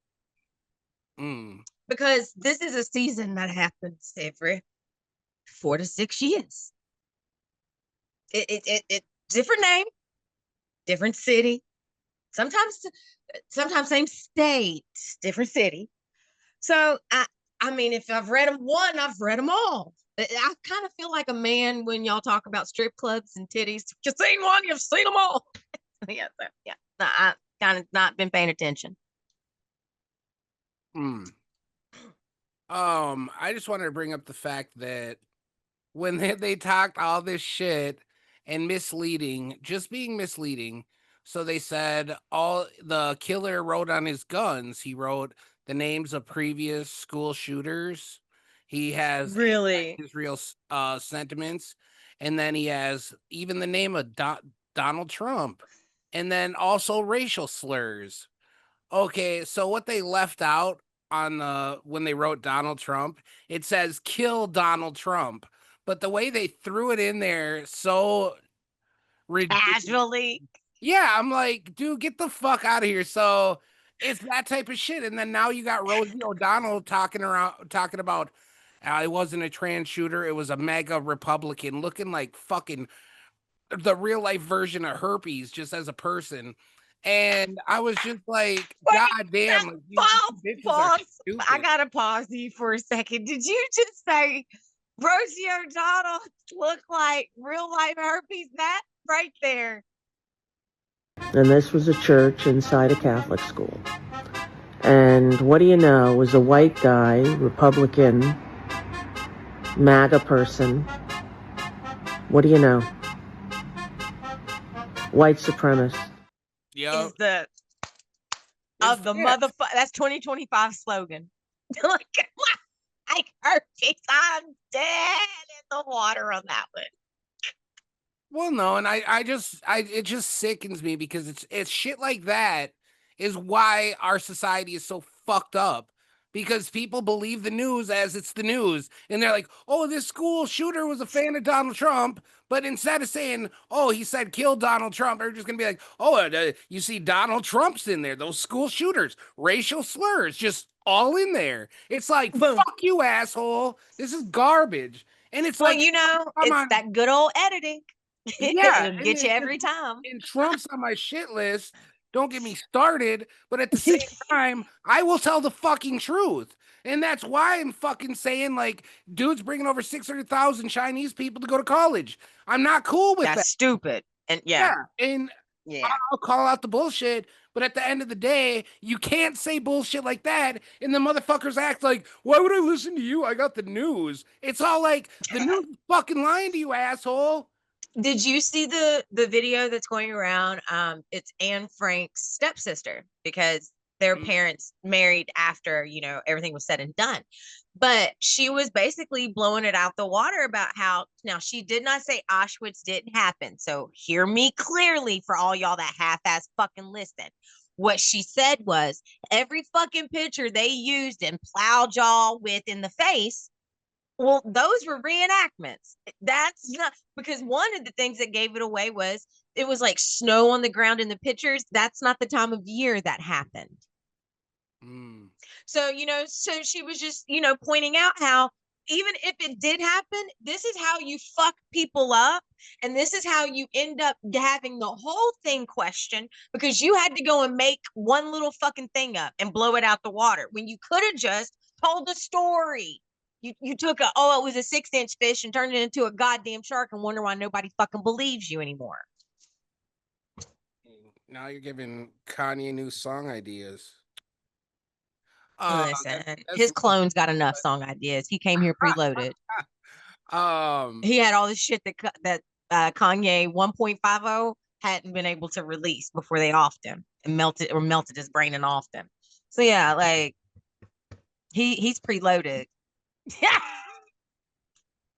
Because this is a season that happens every 4 to 6 years. It different name, different city, sometimes same state, different city. So I mean, if I've read them one, I've read them all. I kind of feel like a man when y'all talk about strip clubs and titties. You've seen one, you've seen them all. Yeah. No, I kind of not been paying attention. I just wanted to bring up the fact that when they talked all this shit and misleading, just being misleading. So they said all the killer wrote on his guns. He wrote the names of previous school shooters. He has really his real sentiments, and then he has even the name of Donald Trump, and then also racial slurs. Okay, so what they left out on when they wrote Donald Trump, it says kill Donald Trump. But the way they threw it in there so ridiculous. Casually. Yeah, I'm like, dude, get the fuck out of here. So it's that type of shit. And then now you got Rosie O'Donnell talking about it wasn't a trans shooter, it was a mega Republican looking like fucking the real life version of herpes just as a person. And I was just like, God damn, pause. I gotta pause you for a second. Did you just say Rosie O'Donnell look like real life herpes? That right there. And this was a church inside a Catholic school. And what do you know, it was a white guy, Republican, MAGA person. What do you know? White supremacist. Yeah. Is the of the motherfucker. That's 2025 slogan. Like herpes, I'm dead in the water on that one. Well, no, and it just sickens me because it's shit like that is why our society is so fucked up, because people believe the news as it's the news, and they're like, oh, this school shooter was a fan of Donald Trump, but instead of saying, oh, he said kill Donald Trump, they're just gonna be like, oh, you see Donald Trump's in there, those school shooters, racial slurs, just all in there. It's like, fuck you, asshole. This is garbage. And it's well, like, you know, it's that good old editing. Yeah, it'll get you every time. And Trump's on my shit list. Don't get me started, but at the same time, I will tell the fucking truth. And that's why I'm fucking saying, like, dude's bringing over 600,000 Chinese people to go to college. I'm not cool with that. That's stupid. And I'll call out the bullshit, but at the end of the day, you can't say bullshit like that, and the motherfuckers act like, why would I listen to you? I got the news. It's all like, the news is fucking lying to you, asshole. Did you see the video that's going around? It's Anne Frank's stepsister, because their parents married after, everything was said and done. But she was basically blowing it out the water about how, now she did not say Auschwitz didn't happen. So hear me clearly for all y'all that half-ass fucking listen. What she said was every fucking picture they used and plowed y'all with in the face, well, those were reenactments. That's not, because one of the things that gave it away was it was like snow on the ground in the pictures. That's not the time of year that happened. So, so she was just, pointing out how even if it did happen, this is how you fuck people up. And this is how you end up having the whole thing questioned, because you had to go and make one little fucking thing up and blow it out the water when you could have just told the story. You took it was a 6-inch fish and turned it into a goddamn shark and wonder why nobody fucking believes you anymore. Now you're giving Kanye new song ideas. Listen, his clone's got enough song ideas. He came here preloaded. He had all this shit that Kanye 1.50 hadn't been able to release before they offed him and melted his brain and offed him. So yeah, like he's preloaded.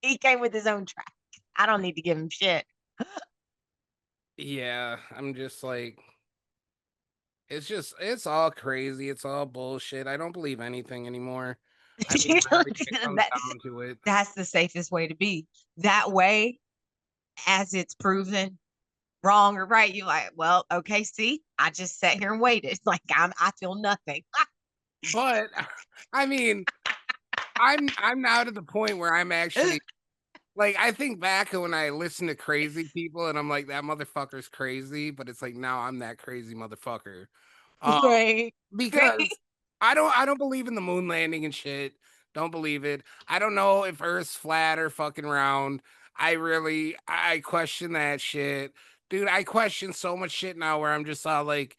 He came with his own track. I don't need to give him shit. Yeah, I'm just like, it's all crazy. It's all bullshit. I don't believe anything anymore. I mean, really, it comes down to it. That's the safest way to be. That way, as it's proven wrong or right, you're like, well, okay, see, I just sat here and waited. Like I feel nothing. But I mean, I'm now to the point where I'm actually like, I think back when I listen to crazy people and I'm like, that motherfucker's crazy, but it's like now I'm that crazy motherfucker. Right. Because I don't believe in the moon landing and shit. Don't believe it. I don't know if Earth's flat or fucking round. I question that shit. Dude, I question so much shit now where I'm just all like,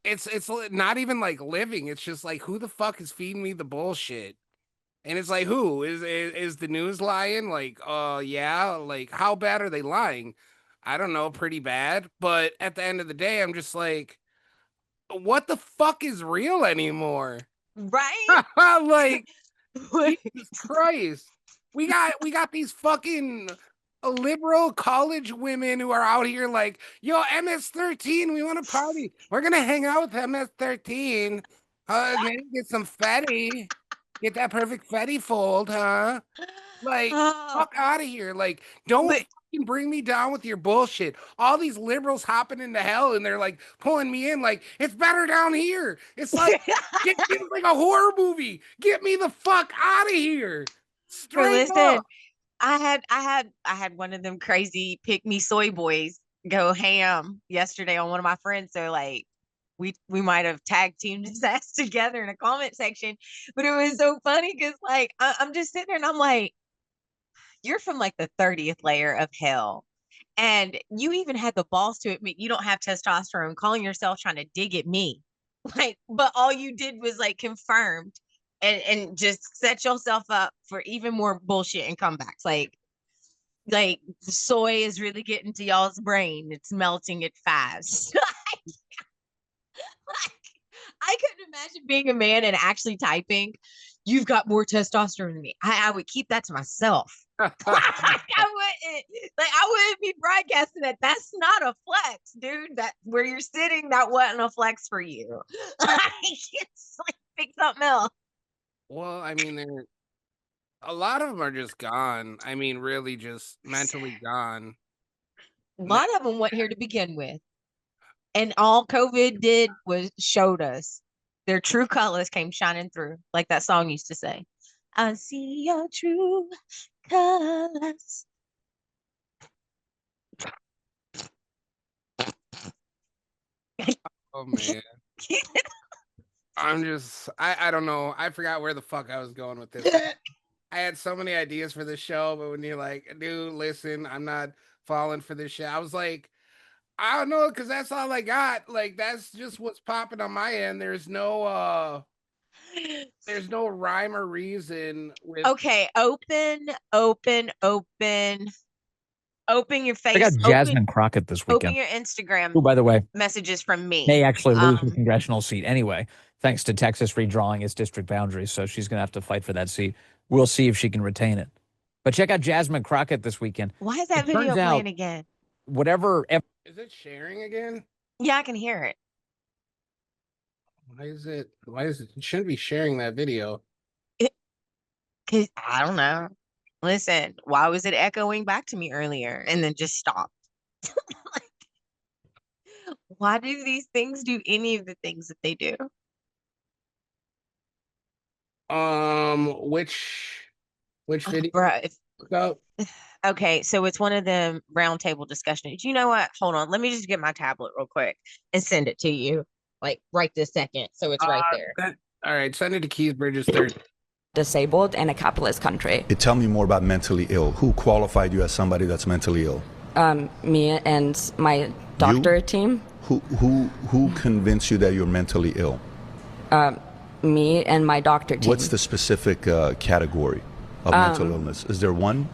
it's not even like living. It's just like, who the fuck is feeding me the bullshit? And it's like, who is the news lying? Like, yeah, like how bad are they lying? I don't know, pretty bad. But at the end of the day, I'm just like, what the fuck is real anymore? Right? Like, Jesus Christ. We got these fucking liberal college women who are out here like, yo, MS-13, we want to party. We're gonna hang out with MS-13. Maybe get some Fetty. Get that perfect Fetty fold, huh? Like, fuck out of here. Like, don't fucking bring me down with your bullshit. All these liberals hopping into hell and they're like pulling me in like, it's better down here. It's like, it's like a horror movie. Get me the fuck out of here. Straight up. I had one of them crazy pick me soy boys go ham yesterday on one of my friends. So like, we might have tag teamed his ass together in a comment section, but it was so funny because like I'm just sitting there and I'm like, you're from like the 30th layer of hell, and you even had the balls to admit you don't have testosterone, calling yourself trying to dig at me, like, but all you did was like confirmed and just set yourself up for even more bullshit and comebacks. Like the soy is really getting to y'all's brain. It's melting it fast. I couldn't imagine being a man and actually typing, you've got more testosterone than me. I would keep that to myself. I wouldn't be broadcasting that. That's not a flex, dude. That where you're sitting, that wasn't a flex for you. It's like pick something else. Well, I mean, a lot of them are just gone. I mean, really just mentally gone. A lot of them weren't here to begin with. And all COVID did was showed us their true colors came shining through, like that song used to say. I see your true colors. Oh man. I don't know. I forgot where the fuck I was going with this. I had so many ideas for this show, but when you're like, dude, listen, I'm not falling for this shit. I was like, I don't know, because that's all I got. Like, that's just what's popping on my end. There's no rhyme or reason with okay, open your face. I got Jasmine Crockett this weekend. Open your Instagram. Who, by the way, messages from me. may actually lose her congressional seat anyway, thanks to Texas redrawing its district boundaries. So she's going to have to fight for that seat. We'll see if she can retain it. But check out Jasmine Crockett this weekend. Why is that video playing again? Whatever. Is it sharing again? Yeah, I can hear it. Why is it? It shouldn't be sharing that video. Cause I don't know. Listen, why was it echoing back to me earlier and then just stopped? Like, why do these things do any of the things that they do? Which video? Bruh, okay, so it's one of them roundtable discussions. You know what? Hold on. Let me just get my tablet real quick and send it to you, like right this second. So it's right there. All right, send it to Keith Bridges 30. Disabled in a capitalist country. Tell me more about mentally ill. Who qualified you as somebody that's mentally ill? Me and my doctor team. Who convinced you that you're mentally ill? Me and my doctor team. What's the specific category of mental illness? Is there one?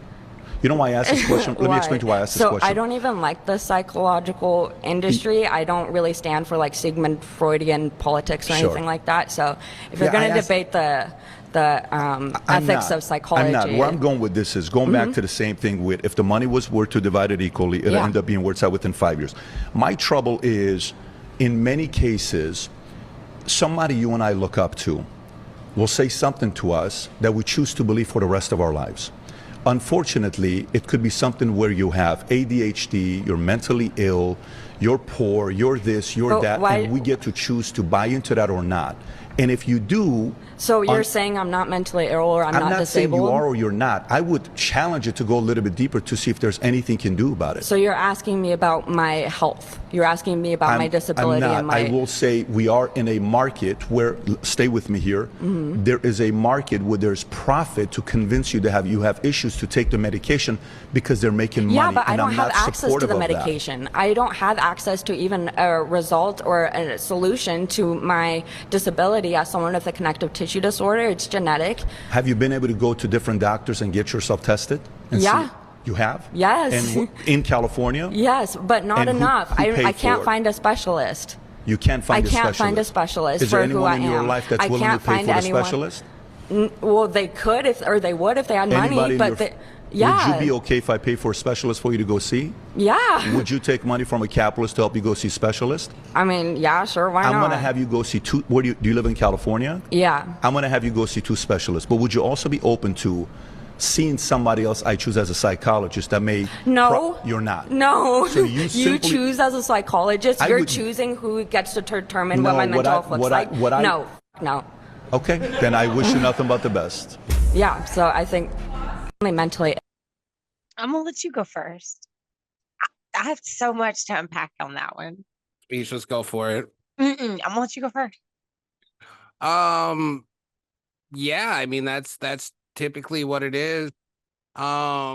You know why I asked this question? Let me explain to you why I asked this So question. I don't even like the psychological industry. I don't really stand for like Sigmund Freudian politics or Sure. anything like that. So if you're Yeah, going I to asked- debate the ethics of psychology, I'm not. Where I'm going with this is going back to the same thing with if the money were to divide it equally, it'll Yeah. end up being where it's at within 5 years. My trouble is, in many cases, somebody you and I look up to will say something to us that we choose to believe for the rest of our lives. Unfortunately, it could be something where you have ADHD, you're mentally ill, you're poor, you're this, you're But that, why- and we get to choose to buy into that or not. And if you do, so you're saying I'm not mentally ill or I'm not saying disabled? you are or you're not. I would challenge it to go a little bit deeper to see if there's anything you can do about it. So you're asking me about my health. You're asking me about my disability I'm not. and my. I will say we are in a market where, stay with me here, there is a market where there's profit to convince you to you have issues to take the medication because they're making money. Yeah, but I and don't I'm have not access to supportive the of that. medication. I don't have access to even a result or a solution to my disability as someone with a connective tissue disorder. It's genetic. Have you been able to go to different doctors and get yourself tested? And Yeah. See? You have? Yes. And in California? Yes, but not And who enough. paid I can't for it? find a specialist. You can't find a I can't specialist? find a specialist Is there for who anyone I in your am. life that's I willing to can't pay find for the anyone. specialist? Well, they could they would if they had Anybody money, in but your- they, yeah. Would you be okay if I pay for a specialist for you to go see? Yeah. Would you take money from a capitalist to help you go see specialist? I mean, yeah, sure, why I'm not? going to have you go see two. Where do you live in California? Yeah. I'm going to have you go see two specialists. But would you also be open to seeing somebody else I choose as a psychologist that may... No. You're not. No. So you simply- choose as a psychologist. I You're would- choosing who gets to determine No, what my what mental I- health looks what I- like. what I- No. No. Okay. Then I wish you nothing but the best. Yeah, so I think only mentally. I'm gonna let you go first. I have so much to unpack on that one. You just go for it. I'm gonna let you go first. Yeah, I mean that's typically what it is. I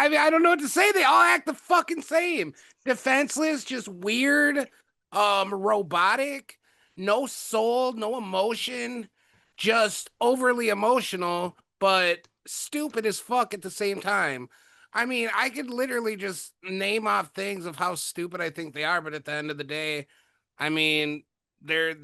mean, I don't know what to say. They all act the fucking same. Defenseless, just weird, robotic, no soul, no emotion, just overly emotional, but stupid as fuck at the same time. I mean, I could literally just name off things of how stupid I think they are, but at the end of the day, I mean, they're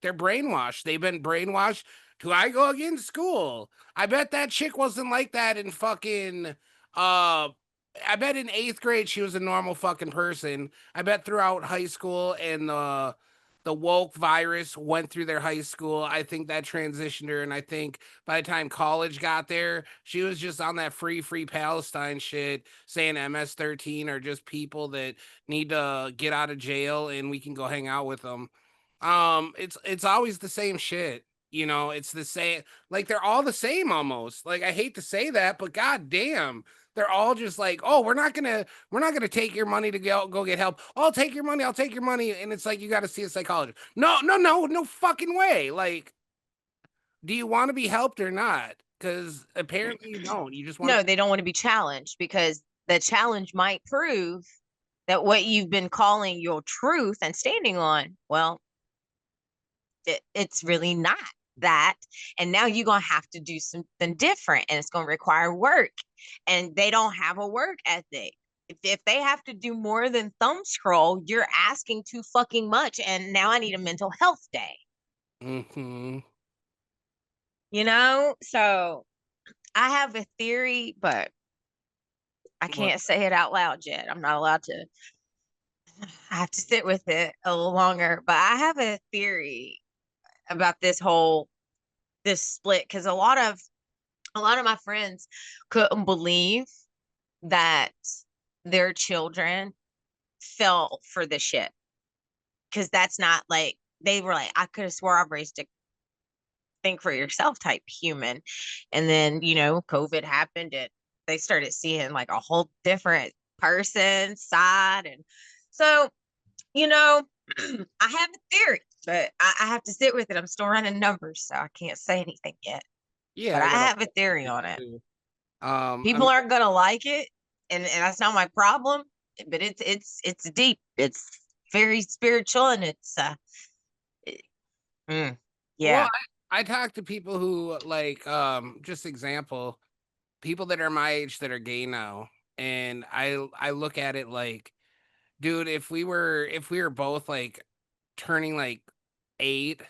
brainwashed. They've been brainwashed. Do I go again to school? I bet that chick wasn't like that in fucking I bet in 8th grade she was a normal fucking person. I bet throughout high school and the woke virus went through their high school. I think that transitioned her, and I think by the time college got there, she was just on that free Palestine shit, saying MS-13 are just people that need to get out of jail and we can go hang out with them. It's always the same shit. You know, it's the same, like they're all the same almost. Like I hate to say that, but god damn, they're all just like, oh, we're not gonna take your money to go get help. I'll take your money, and it's like you got to see a psychologist. No fucking way. Like, do you want to be helped or not? Because apparently you don't. You just want No, they don't want to be challenged because the challenge might prove that what you've been calling your truth and standing on, well, it's really not that. And now you're going to have to do something different and it's going to require work. And they don't have a work ethic. If they have to do more than thumb scroll, you're asking too fucking much. And now I need a mental health day. Mm-hmm. You know? So I have a theory, but I can't say it out loud yet. I'm not allowed to. I have to sit with it a little longer. But I have a theory about this split, because a lot of my friends couldn't believe that their children fell for the shit, because that's not like, they were like, I could have swore I've raised a think for yourself type human, and then COVID happened and they started seeing like a whole different person side. And so I have a theory, but I have to sit with it. I'm still running numbers, so I can't say anything yet. Yeah, but I have a theory on it. People I'm- aren't gonna like it, and that's not my problem. But it's deep. It's very spiritual, and it's yeah. Well, I talk to people who like just example. people that are my age that are gay now, and I look at it like, dude, if we were both like turning like 8,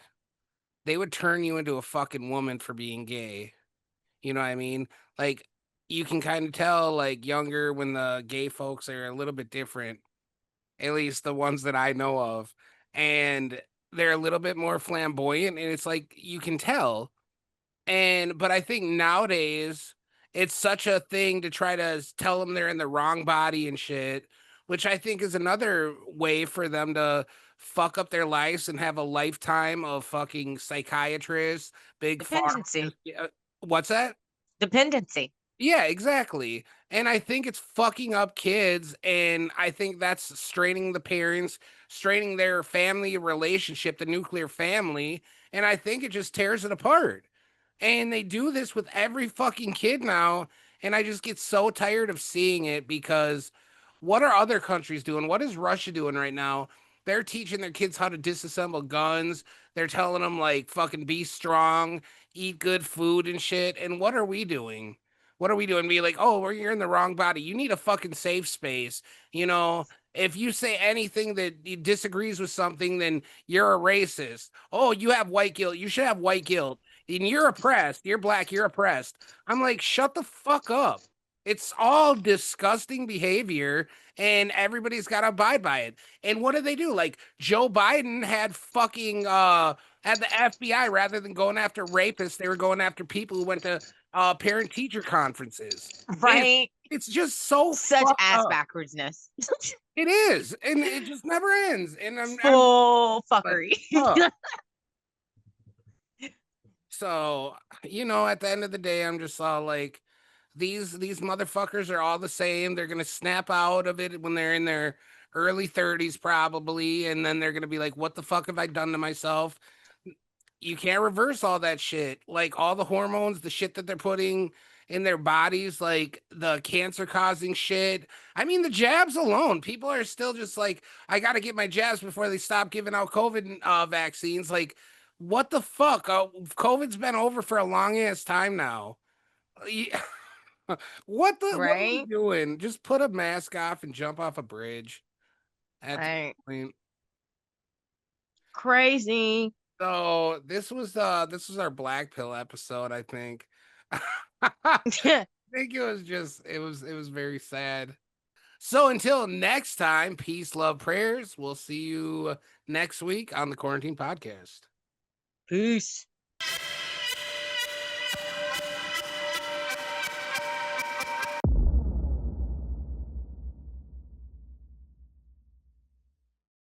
they would turn you into a fucking woman for being gay. You know what I mean? Like, you can kind of tell like younger when the gay folks are a little bit different, at least the ones that I know of, and they're a little bit more flamboyant, and it's like you can tell. But I think nowadays it's such a thing to try to tell them they're in the wrong body and shit, which I think is another way for them to fuck up their lives and have a lifetime of fucking psychiatrists, big Dependency. pharma. What's that? Dependency. Yeah, exactly. And I think it's fucking up kids. And I think that's straining the parents, straining their family relationship, the nuclear family. And I think it just tears it apart. And they do this with every fucking kid now. And I just get so tired of seeing it because what are other countries doing? What is Russia doing right now? They're teaching their kids how to disassemble guns. They're telling them, like, fucking be strong, eat good food and shit. And what are we doing? What are we doing? Be like, oh, well, you're in the wrong body. You need a fucking safe space. You know, if you say anything that disagrees with something, then you're a racist. Oh, you have white guilt. You should have white guilt. And you're oppressed. You're black. You're oppressed. I'm like, shut the fuck up. It's all disgusting behavior, and everybody's got to abide by it. And what did they do? Like, Joe Biden had fucking had the FBI, rather than going after rapists, they were going after people who went to parent teacher conferences. Right. It's just so Such fucked ass up. backwardsness. It is, and it just never ends. And I'm Full fuckery. fuck. So, you know, at the end of the day, I'm just all like, these motherfuckers are all the same. They're gonna snap out of it when they're in their early 30s, probably, and then they're gonna be like, what the fuck have I done to myself? You can't reverse all that shit. Like, all the hormones, the shit that they're putting in their bodies, like the cancer causing shit. I mean, the jabs alone, people are still just like, I got to get my jabs before they stop giving out COVID vaccines. Like, what the fuck? COVID's been over for a long ass time now. What are we Right. doing? Just put a mask off and jump off a bridge. At Right. this point. Crazy. So this was our black pill episode, I think. I think it was just it was very sad. So until next time, peace, love, prayers. We'll see you next week on the Quarantine Podcast. Peace.